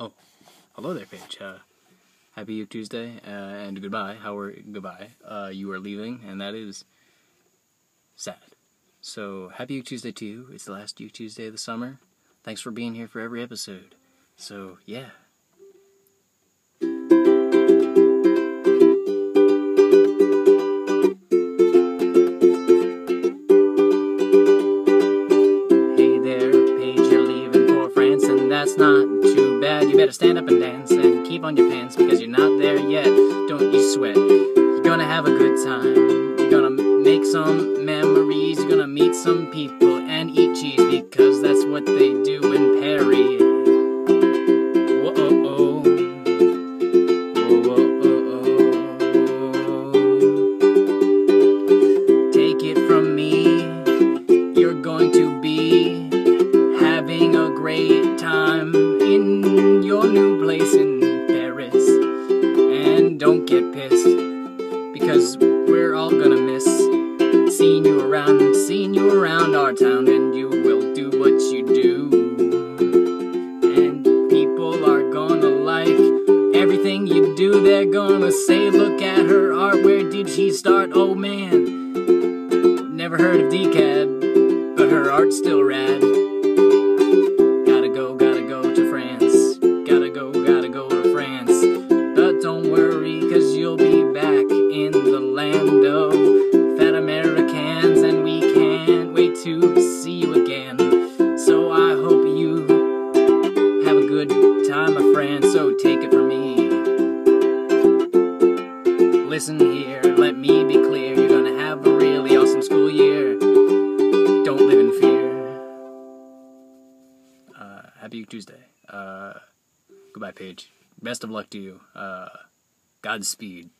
Oh, hello there, Paige. Happy Uke Tuesday, and goodbye. Goodbye. You are leaving, and that is sad. So, happy Uke Tuesday to you. It's the last Uke Tuesday of the summer. Thanks for being here for every episode. So, yeah. Hey there, Paige, you're leaving for France, and that's not too bad. You better stand up and dance and keep on your pants, because you're not there yet. Don't you sweat. You're gonna have a good time. You're gonna make some memories. You're gonna meet some people and eat cheese, because that's what they do in Paris. Whoa-oh-oh. Whoa-oh-oh. Take it from me, you're going to be having a great time in your new place in Paris. And don't get pissed, because we're all gonna miss seeing you around our town, and you will do what you do. And people are gonna like everything you do. They're gonna say, look at her art, where did she start? Oh man, never heard of Decad, but her art's still rad. Gotta go to France. Gotta go to France. But don't worry, cause you'll be back in the land of fat Americans, and we can't wait to see you again. So I hope you have a good time, my friend. So take it from me. Listen here, let me be clear. You're gonna have a really awesome school year. Don't live in fear. Happy Tuesday. Goodbye, Paige. Best of luck to you. Godspeed.